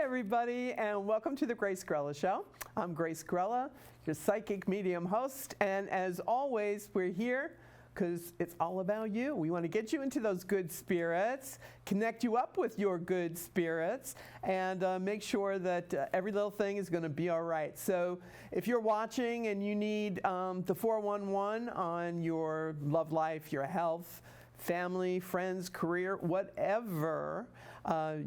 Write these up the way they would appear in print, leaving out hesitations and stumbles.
everybody, and welcome to the Grace Grella Show. I'm Grace Grella, your psychic medium host, and as always, we're here because it's all about you. We want to get you into those good spirits, connect you up with your good spirits, and make sure that every little thing is going to be all right. So if you're watching and you need the 411 on your love life, your health, family, friends, career, whatever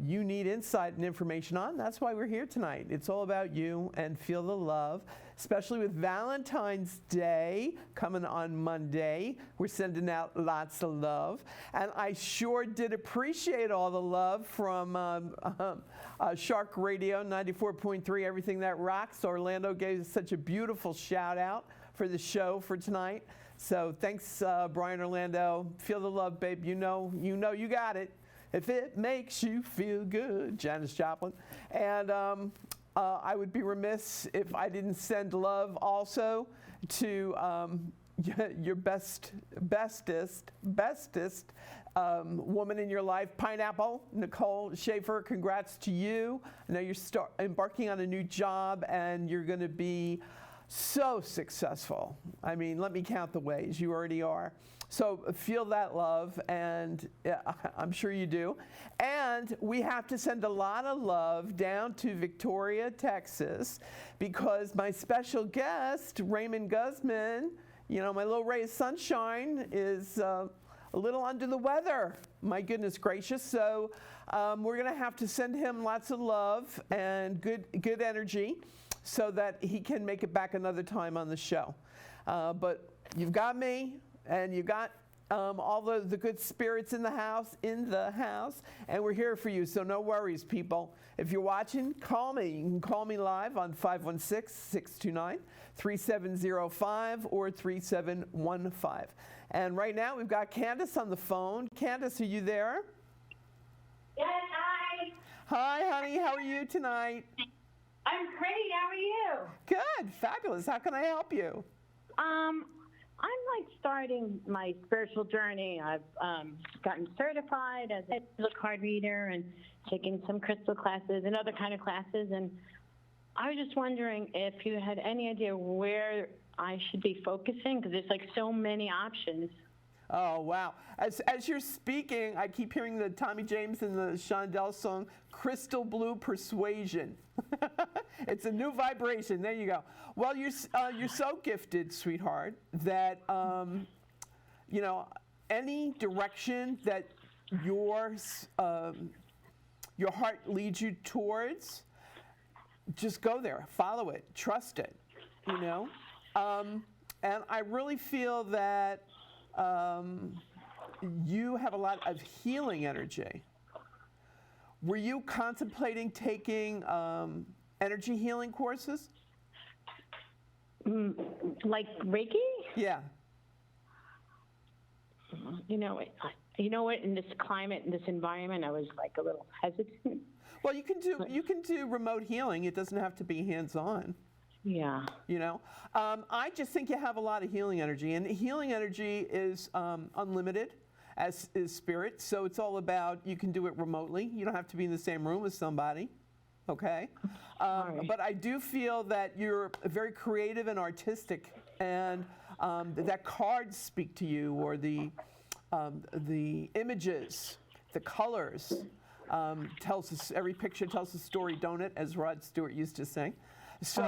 you need insight and information on, that's why we're here tonight. It's all about you and feel the love, especially with Valentine's Day coming on Monday. We're sending out lots of love. And I sure did appreciate all the love from Shark Radio 94.3, Everything That Rocks. Orlando gave us such a beautiful shout out for the show for tonight. So thanks, Brian Orlando. Feel the love, babe. You know you got it. If it makes you feel good, Janis Joplin. And I would be remiss if I didn't send love also to your bestest woman in your life, Pineapple, Nicole Schaefer. Congrats to you. I know you're embarking on a new job and you're going to be so successful. I mean, let me count the ways. You already are. So feel that love, and yeah, I'm sure you do. And we have to send a lot of love down to Victoria, Texas, because my special guest, Raymond Guzman, you know, my little ray of sunshine, is a little under the weather. My goodness gracious. So we're going to have to send him lots of love and good energy, so that he can make it back another time on the show. But you've got me, and you've got all the good spirits in the house, and we're here for you, so no worries, people. If you're watching, call me. You can call me live on 516-629-3705 or 3715. And right now, we've got Candace on the phone. Candace, are you there? Yes, hi. Hi, honey. How are you tonight? I'm great. How are you? Good. Fabulous. How can I help you? I'm like starting my spiritual journey. I've gotten certified as a card reader and taken some crystal classes and other kind of classes. And I was just wondering if you had any idea where I should be focusing, because there's like so many options. Oh, wow. As you're speaking, I keep hearing the Tommy James and the Shondell song, Crystal Blue Persuasion. It's a new vibration. There you go. Well, you're so gifted, sweetheart, that, you know, any direction that your heart leads you towards, just go there. Follow it. Trust it, you know. And I really feel that you have a lot of healing energy. Were you contemplating taking energy healing courses? Like Reiki? Yeah. You know what? In this climate, in this environment, I was like a little hesitant. Well, you can do remote healing. It doesn't have to be hands-on. Yeah. You know, I just think you have a lot of healing energy, and healing energy is unlimited, as is spirit. So it's all about, you can do it remotely. You don't have to be in the same room with somebody, okay? Right. But I do feel that you're very creative and artistic, and that cards speak to you, or the images, the colors, tells us, every picture tells a story, don't it? As Rod Stewart used to sing. So,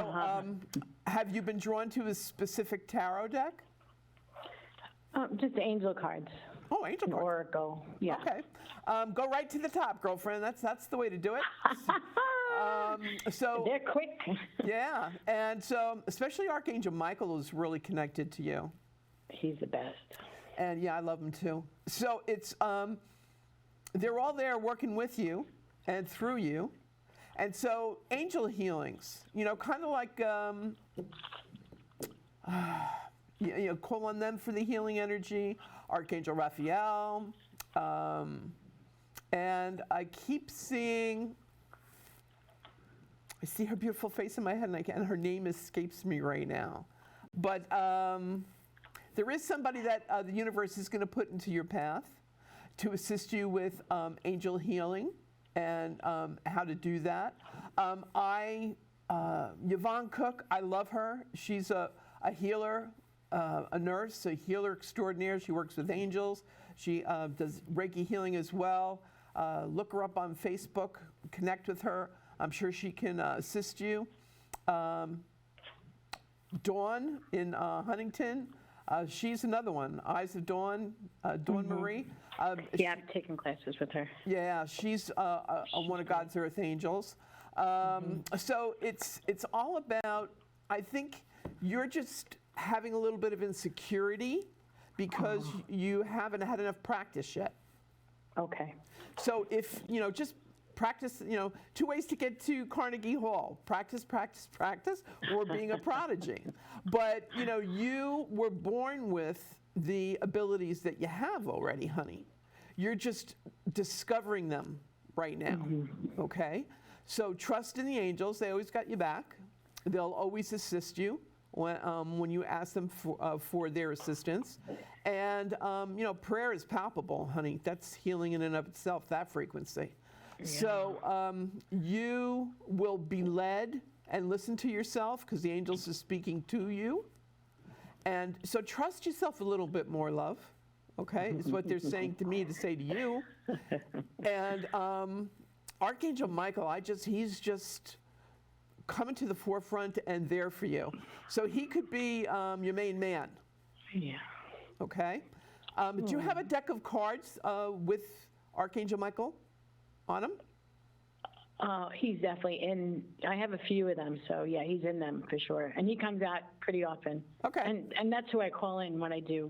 have you been drawn to a specific tarot deck? Just angel cards. Oh, angel cards. Oracle. Yeah. Okay. Go right to the top, girlfriend. That's the way to do it. So they're quick. Yeah, and so especially Archangel Michael is really connected to you. He's the best. And yeah, I love him too. So it's they're all there working with you and through you. And so angel healings, you know, kind of like, you know, call on them for the healing energy, Archangel Raphael. And I keep seeing, I see her beautiful face in my head, and her name escapes me right now. But there is somebody that the universe is going to put into your path to assist you with angel healing and how to do that. Yvonne Cook, I love her. She's a healer, a nurse, a healer extraordinaire. She works with angels. She does Reiki healing as well. Look her up on Facebook, connect with her. I'm sure she can assist you. Dawn in Huntington, she's another one. Eyes of Dawn, Dawn Marie. Yeah, I've taken classes with her. Yeah, she's one of God's earth angels. So it's all about, I think you're just having a little bit of insecurity because you haven't had enough practice yet. Okay. So if, just practice, 2 ways to get to Carnegie Hall: practice, practice, practice, or being a prodigy. But, you were born with the abilities that you have already, honey. You're just discovering them right now, okay? So trust in the angels. They always got you back. They'll always assist you when you ask them for their assistance. And, prayer is palpable, honey. That's healing in and of itself, that frequency. Yeah. So you will be led and listen to yourself because the angels are speaking to you. And so trust yourself a little bit more, love, okay, is what they're saying to me to say to you. And Archangel Michael, he's just coming to the forefront and there for you. So he could be your main man. Yeah. Okay. Do you have a deck of cards with Archangel Michael on them? He's definitely in. I have a few of them, so yeah, he's in them for sure. And he comes out pretty often. Okay. And that's who I call in when I do,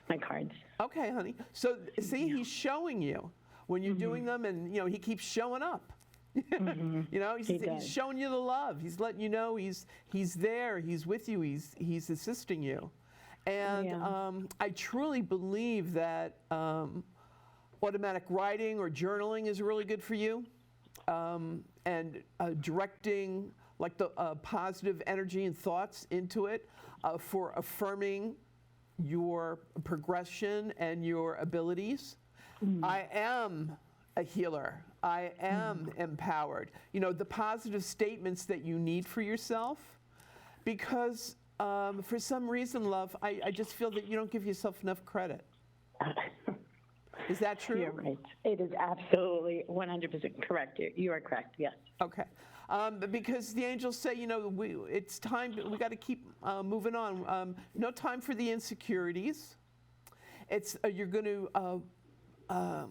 my cards. Okay, honey. So see, he's showing you when you're doing them, and he keeps showing up. He's showing you the love. He's letting you know he's there. He's with you. He's assisting you. And I truly believe that automatic writing or journaling is really good for you, and directing like the positive energy and thoughts into it for affirming your progression and your abilities. I am a healer. I am empowered. The positive statements that you need for yourself, because for some reason, love, I just feel that you don't give yourself enough credit. Is that true? You're right. It is absolutely 100% correct. You are correct, yes. Okay. Because the angels say, it's time, we got to keep moving on. No time for the insecurities. You're going to, I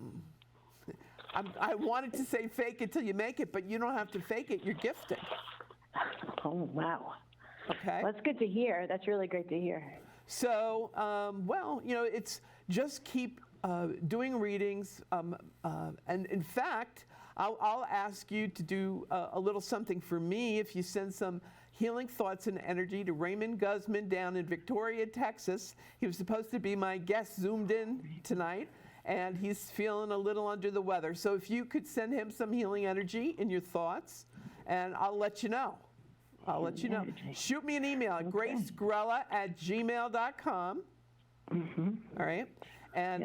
wanted to say fake it till you make it, but you don't have to fake it. You're gifted. Oh, wow. Okay. Well, that's good to hear. That's really great to hear. So, it's just keep doing readings. And in fact, I'll ask you to do a little something for me if you send some healing thoughts and energy to Raymond Guzman down in Victoria, Texas. He was supposed to be my guest, zoomed in tonight, and he's feeling a little under the weather. So if you could send him some healing energy in your thoughts, and I'll let you know. Shoot me an email at gracegrella@gmail.com. All right? And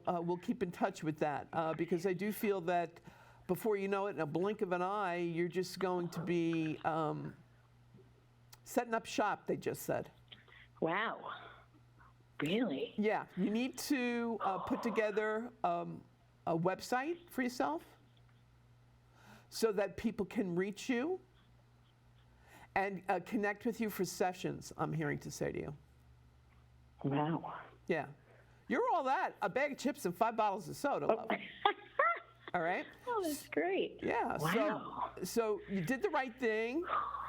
we'll keep in touch with that because I do feel that before you know it, in a blink of an eye, you're just going to be setting up shop, they just said. Wow. Really? Yeah. You need to put together a website for yourself so that people can reach you and connect with you for sessions, I'm hearing to say to you. Wow. Yeah. You're all that, a bag of chips and 5 bottles of soda, love. All right? Oh, that's great. Yeah. Wow. So you did the right thing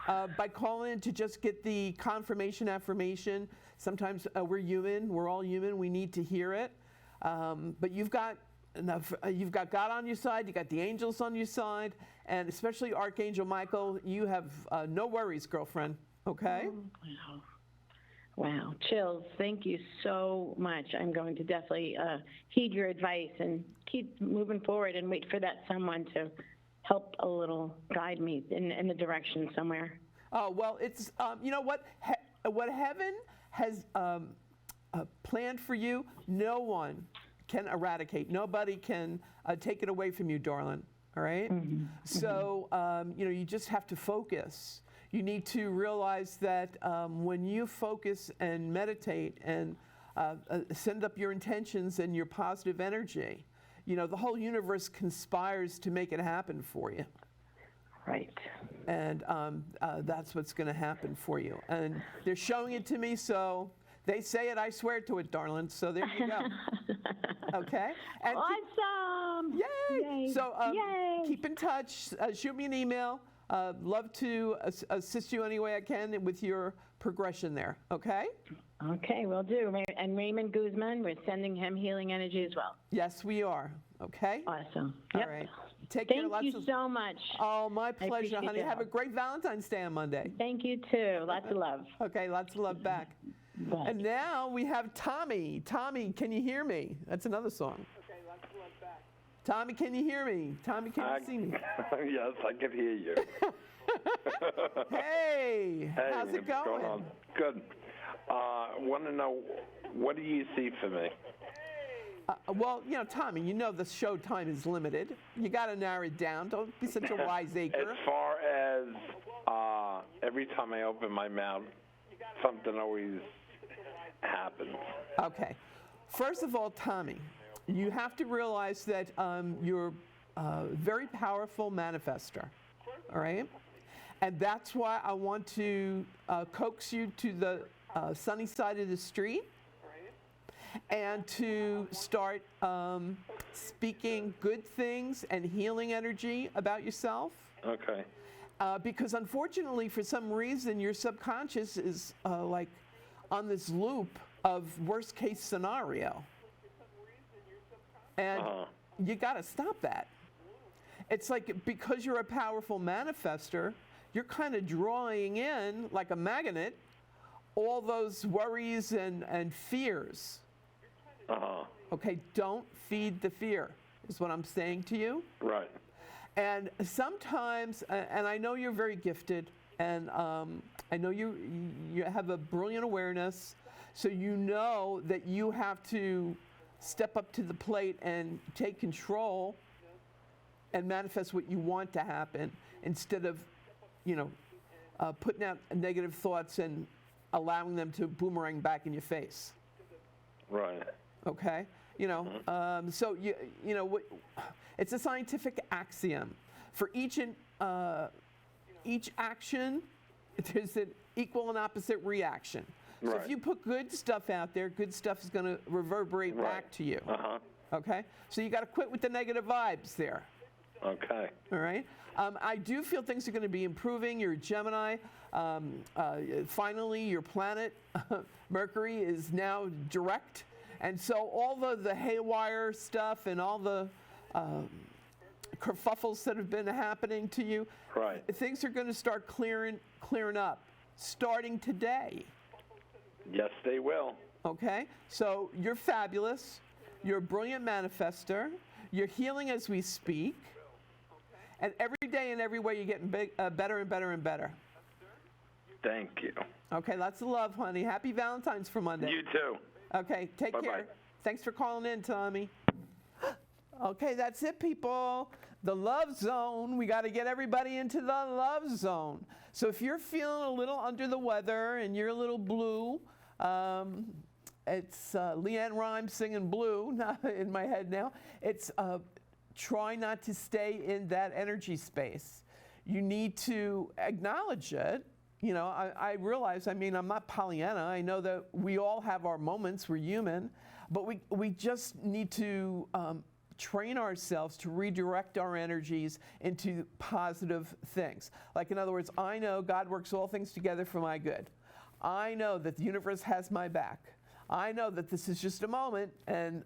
by calling in to just get the confirmation affirmation. Sometimes we're human. We're all human. We need to hear it. But you've got enough. You've got God on your side. You got the angels on your side. And especially Archangel Michael, you have no worries, girlfriend. Okay? Oh, wow. Wow, chills. Thank you so much. I'm going to definitely heed your advice and keep moving forward and wait for that someone to help a little guide me in the direction somewhere. Oh, well, it's, you know what? What heaven has planned for you, no one can eradicate. Nobody can take it away from you, darling. all right? So, you just have to focus. You need to realize that when you focus and meditate and send up your intentions and your positive energy, the whole universe conspires to make it happen for you. Right. And that's what's going to happen for you. And they're showing it to me, so they say it, I swear to it, darling. So there you go. Okay? And Awesome! Yay! So Yay! keep in touch. Shoot me an email. Love to assist you any way I can with your progression there. Okay? Okay, will do. And Raymond Guzman, we're sending him healing energy as well. Yes, we are. Okay? Awesome. All Yep. right. Take care. Thank you so much. Oh, my pleasure, appreciate honey. your Have a help. great Valentine's Day on Monday. Thank you too. Lots of love. Okay, lots of love back. Bye. And now we have Tommy. Tommy, can you hear me? That's another song. Okay, lots of love back. Tommy, can you hear me? Tommy, can you see me? Yes, I can hear you. Hey, Hey, how's it what's going on? Good. Want to know, what do you see for me? Well, Tommy, the show time is limited. You got to narrow it down. Don't be such a wiseacre. As far as every time I open my mouth, something always happens. Okay. First of all, Tommy, you have to realize that you're a very powerful manifester, all right? And that's why I want to coax you to the sunny side of the street and to start speaking good things and healing energy about yourself. Okay. Because unfortunately, for some reason, your subconscious is like on this loop of worst case scenario. And you got to stop that. It's like, because you're a powerful manifester, you're kind of drawing in, like a magnet, all those worries and fears. Okay, don't feed the fear, is what I'm saying to you. Right. And sometimes, and I know you're very gifted, and I know you have a brilliant awareness, so you know that you have to step up to the plate and take control and manifest what you want to happen, instead of, putting out negative thoughts and allowing them to boomerang back in your face. Right. Okay? So it's a scientific axiom. For each action, there's an equal and opposite reaction. So Right. if you put good stuff out there, good stuff is going to reverberate back to you. Okay? So you got to quit with the negative vibes there. Okay. All right? I do feel things are going to be improving. You're a Gemini. Finally, your planet, Mercury, is now direct. And so all the haywire stuff and all the kerfuffles that have been happening to you, Right. things are going to start clearing up, starting today. Yes, they will. Okay? So you're fabulous. You're a brilliant manifester. You're healing as we speak. And every day and every way you're getting better and better and better. Thank you. Okay, lots of love, honey. Happy Valentine's for Monday. You too. Okay, take Bye-bye. care. Thanks for calling in, Tommy. Okay, that's it, people. The love zone. We got to get everybody into the love zone. So if you're feeling a little under the weather and you're a little blue, it's Leanne Rimes singing Blue in my head now. It's try not to stay in that energy space. You need to acknowledge it. I realize, I'm not Pollyanna. I know that we all have our moments. We're human. But we just need to train ourselves to redirect our energies into positive things. Like, in other words, I know God works all things together for my good. I know that the universe has my back. I know that this is just a moment, and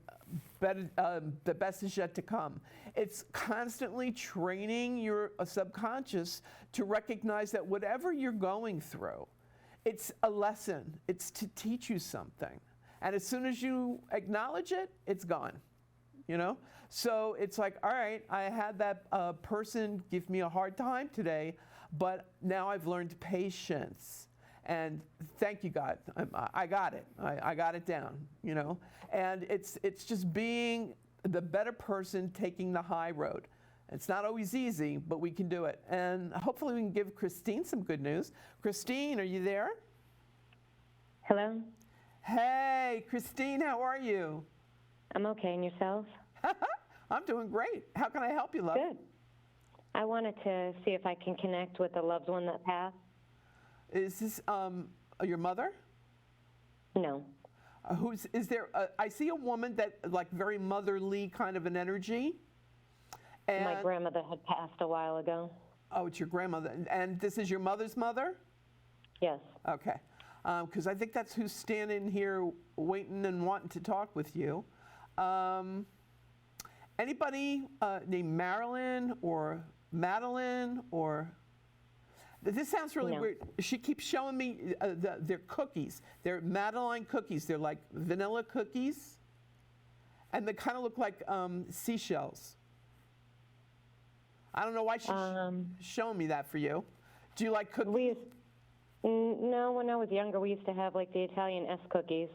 the best is yet to come. It's constantly training your subconscious to recognize that whatever you're going through, it's a lesson. It's to teach you something. And as soon as you acknowledge it, it's gone. So it's like, all right, I had that person give me a hard time today, but now I've learned patience. And thank you, God. I got it. I got it down, And it's just being the better person, taking the high road. It's not always easy, but we can do it. And hopefully we can give Christine some good news. Christine, are you there? Hello? Hey, Christine, how are you? I'm okay, and yourself? I'm doing great. How can I help you, love? Good. I wanted to see if I can connect with a loved one that passed. Is this your mother? No. Is there, I see a woman that, like, very motherly kind of an energy. And, My grandmother had passed a while ago. oh, it's your grandmother. And this is your mother's mother? Yes. Okay. Because I think that's who's standing here waiting and wanting to talk with you. Anybody named Marilyn or Madeline or... This sounds really No. weird. She keeps showing me their cookies. They're Madeline cookies. They're like vanilla cookies. And they kind of look like seashells. I don't know why she's showing me that for you. Do you like cookies? No, when I was younger, we used to have like the Italian S cookies.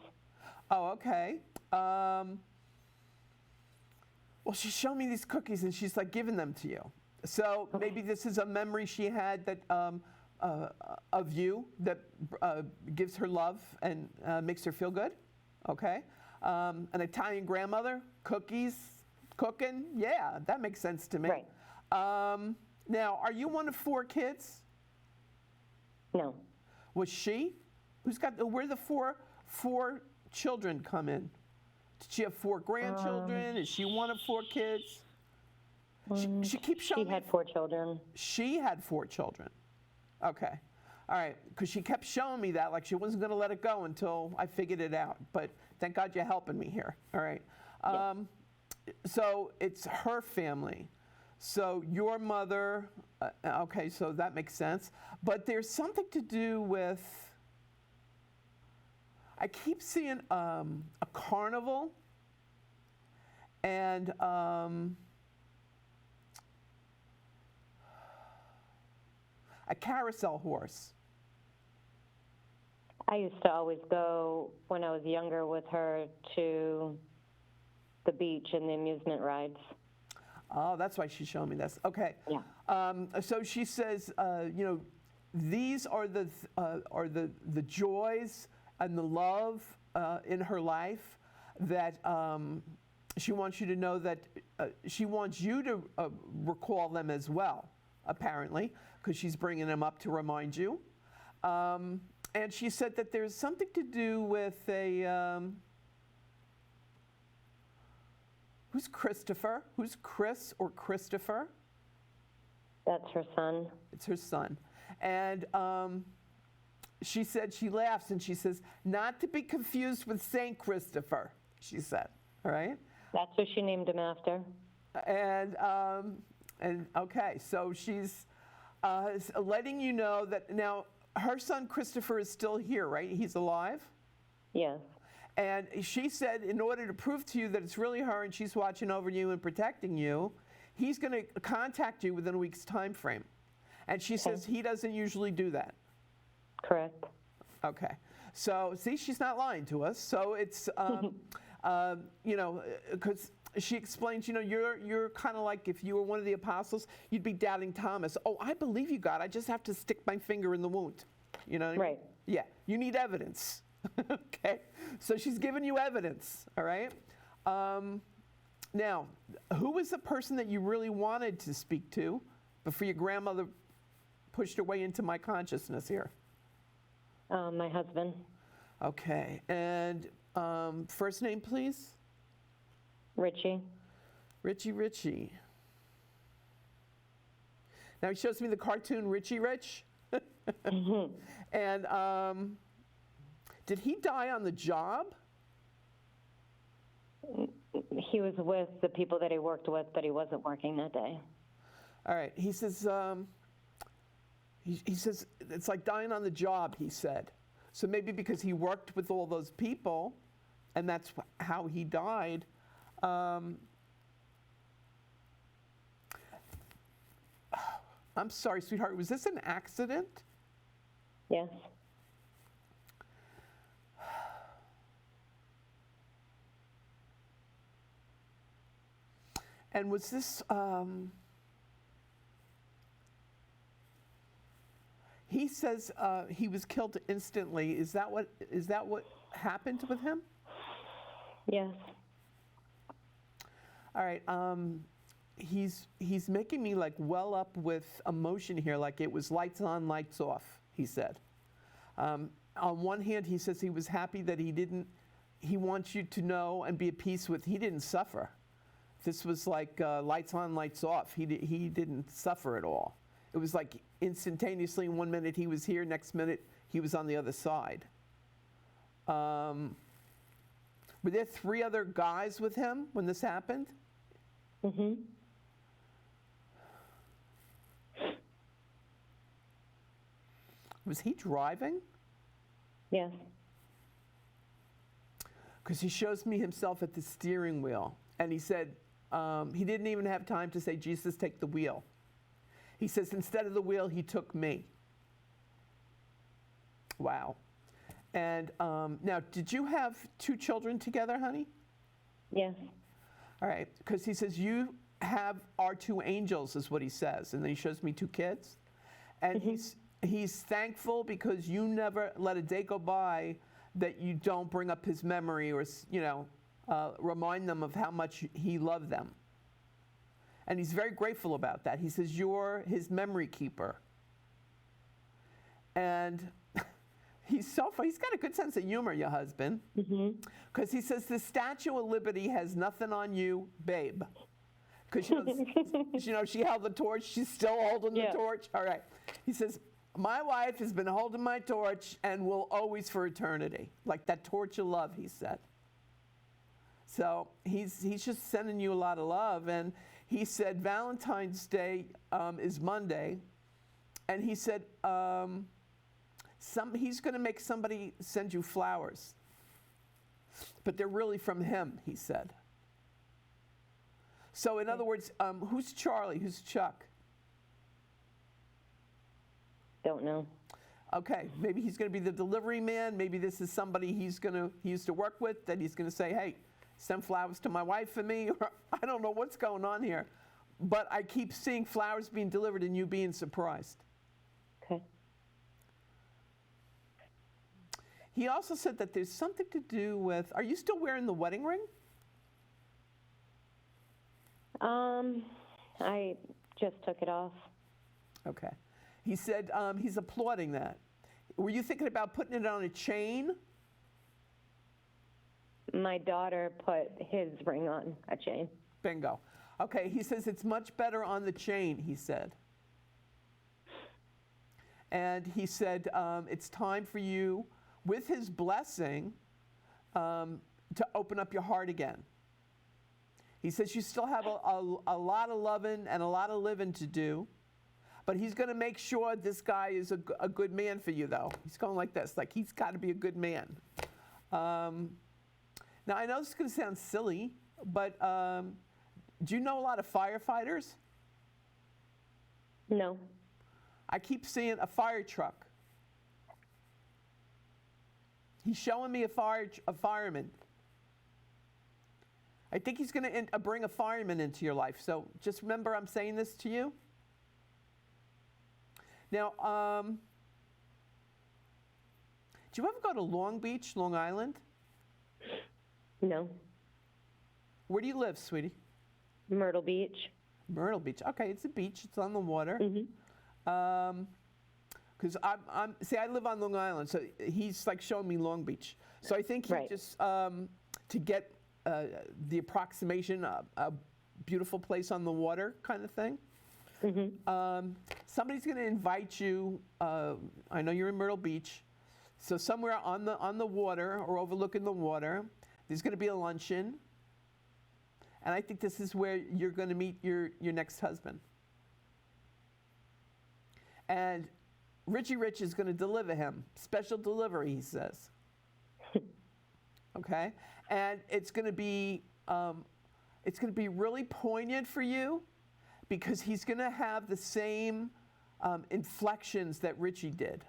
Oh, okay. Well, she's showing me these cookies and she's like giving them to you. So maybe this is a memory she had that of you that gives her love and makes her feel good. Okay. An Italian grandmother, cookies, cooking. Yeah, that makes sense to me. Right. Now, are you one of 4 kids? No. Was she? Where the four children come in? Did she have 4 grandchildren? Is she one of 4 kids? She keeps showing She had 4 children. She had 4 children. Okay. All right. Because she kept showing me that, like she wasn't going to let it go until I figured it out. But thank God you're helping me here. All right. So it's her family. So your mother, okay, so that makes sense. But there's something to do with, I keep seeing a carnival and a carousel horse. I used to always go, when I was younger, with her to the beach and the amusement rides. Oh, that's why she's showing me this. Okay. Yeah. So she says, these are the joys and the love in her life that she wants you to know that she wants you to recall them as well, apparently, because she's bringing them up to remind you. And she said that there's something to do with a... who's Christopher? Who's Chris or Christopher? That's her son. It's her son. And she said, she laughs and she says, not to be confused with Saint Christopher, she said. All right? That's who she named him after. And okay, so she's letting you know that now her son Christopher is still here, right? He's alive? Yes. And she said in order to prove to you that it's really her and she's watching over you and protecting you, he's going to contact you within a week's time frame. And she says he doesn't usually do that. Correct. Okay. So, see, she's not lying to us. So it's, because she explains, you're kind of like if you were one of the apostles, you'd be doubting Thomas. Oh, I believe you, God. I just have to stick my finger in the wound. You know what I mean? Right. Yeah. You need evidence. Okay. So she's giving you evidence. All right. Now, who was the person that you really wanted to speak to before your grandmother pushed her way into my consciousness here? My husband. Okay. And first name, please? Richie. Richie. Now he shows me the cartoon Richie Rich. And did he die on the job? He was with the people that he worked with, but he wasn't working that day. All right. He says, he says, it's like dying on the job, he said. So maybe because he worked with all those people, and that's how he died. I'm sorry, sweetheart. Was this an accident? Yes. And was this, He says he was killed instantly. Is that what happened with him? Yes. All right. He's making me like well up with emotion here, like it was lights on, lights off. He said. On one hand, he says he was happy that he wants you to know and be at peace with, he didn't suffer. This was like lights on, lights off. He didn't suffer at all. It was like instantaneously, 1 minute he was here, next minute he was on the other side. Were there 3 other guys with him when this happened? Mm-hmm. Was he driving? Yes. Because he shows me himself at the steering wheel. And he said he didn't even have time to say, Jesus, take the wheel. He says, instead of the wheel, he took me. Wow. And now, did you have 2 children together, honey? Yes. All right. Because he says, you have our 2 angels, is what he says. And then he shows me 2 kids. And he's thankful because you never let a day go by that you don't bring up his memory or, remind them of how much he loved them. And he's very grateful about that. He says, you're his memory keeper. And he's so funny. He's got a good sense of humor, your husband. Because he says, the Statue of Liberty has nothing on you, babe. Because, she held the torch. She's still holding the torch. All right. He says, my wife has been holding my torch and will always for eternity. Like that torch of love, he said. So he's just sending you a lot of love. And he said Valentine's Day is Monday. And he said he's going to make somebody send you flowers. But they're really from him, he said. So in other words, who's Charlie? Who's Chuck? Don't know. Okay, maybe he's going to be the delivery man. Maybe this is somebody he used to work with that he's going to say, hey, send flowers to my wife for me. Or I don't know what's going on here. But I keep seeing flowers being delivered and you being surprised. Okay. He also said that there's something to do with, are you still wearing the wedding ring? I just took it off. Okay. He said he's applauding that. Were you thinking about putting it on a chain? My daughter put his ring on a chain. Bingo. Okay, he says it's much better on the chain, he said. And he said it's time for you, with his blessing, to open up your heart again. He says you still have a lot of loving and a lot of living to do, but he's going to make sure this guy is a good man for you, though. He's going like this, like he's got to be a good man. Now, I know this is going to sound silly, but do you know a lot of firefighters? No. I keep seeing a fire truck. He's showing me a fireman. I think he's going to bring a fireman into your life. So just remember I'm saying this to you. Now, do you ever go to Long Beach, Long Island? No. Where do you live, sweetie? Myrtle Beach. Myrtle Beach. Okay, it's a beach. It's on the water. Mm-hmm. Because I live on Long Island, so he's like showing me Long Beach. So I think he just, to get the approximation, a beautiful place on the water kind of thing. Mm-hmm. Somebody's going to invite you, I know you're in Myrtle Beach, so somewhere on the water or overlooking the water, there's going to be a luncheon. And I think this is where you're going to meet your next husband. And Richie Rich is going to deliver him. Special delivery, he says. Okay? And it's going to be really poignant for you because he's going to have the same inflections that Richie did.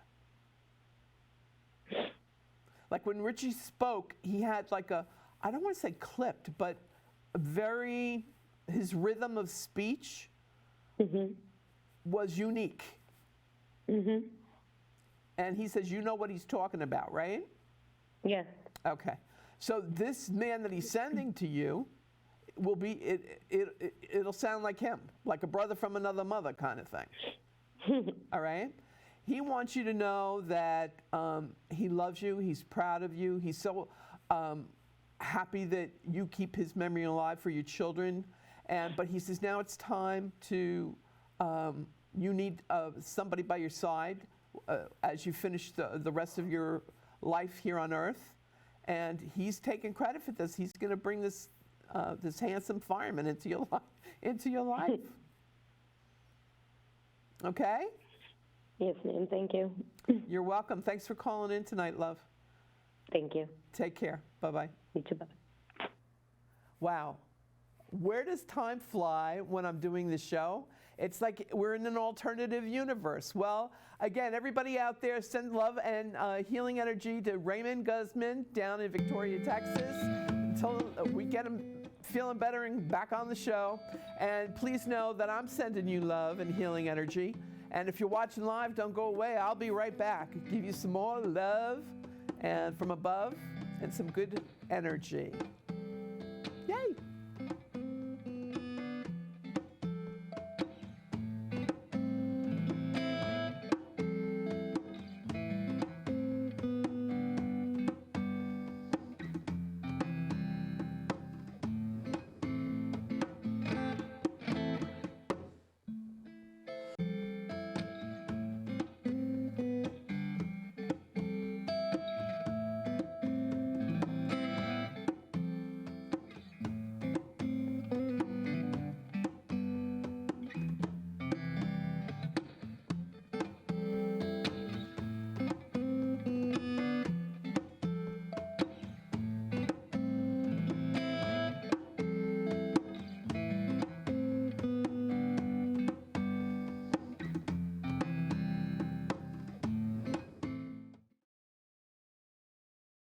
Like when Richie spoke, he had like I don't want to say clipped, but his rhythm of speech was unique. Mm-hmm. And he says, you know what he's talking about, right? Yes. Okay. So this man that he's sending to you will be, it'll sound like him, like a brother from another mother kind of thing. All right? He wants you to know that he loves you, he's proud of you, he's so happy that you keep his memory alive for your children. But he says now it's time to, you need somebody by your side as you finish the rest of your life here on earth. And he's taking credit for this. He's going to bring this this handsome fireman into your life. Okay? Yes, ma'am. Thank you. You're welcome. Thanks for calling in tonight, love. Thank you. Take care. Bye-bye. You too. Bye. Wow. Where does time fly when I'm doing this show? It's like we're in an alternative universe. Well, again, everybody out there, send love and healing energy to Raymond Guzman down in Victoria, Texas, until we get him feeling better and back on the show. And please know that I'm sending you love and healing energy. And if you're watching live, don't go away. I'll be right back. Give you some more love and from above and some good energy. Yay!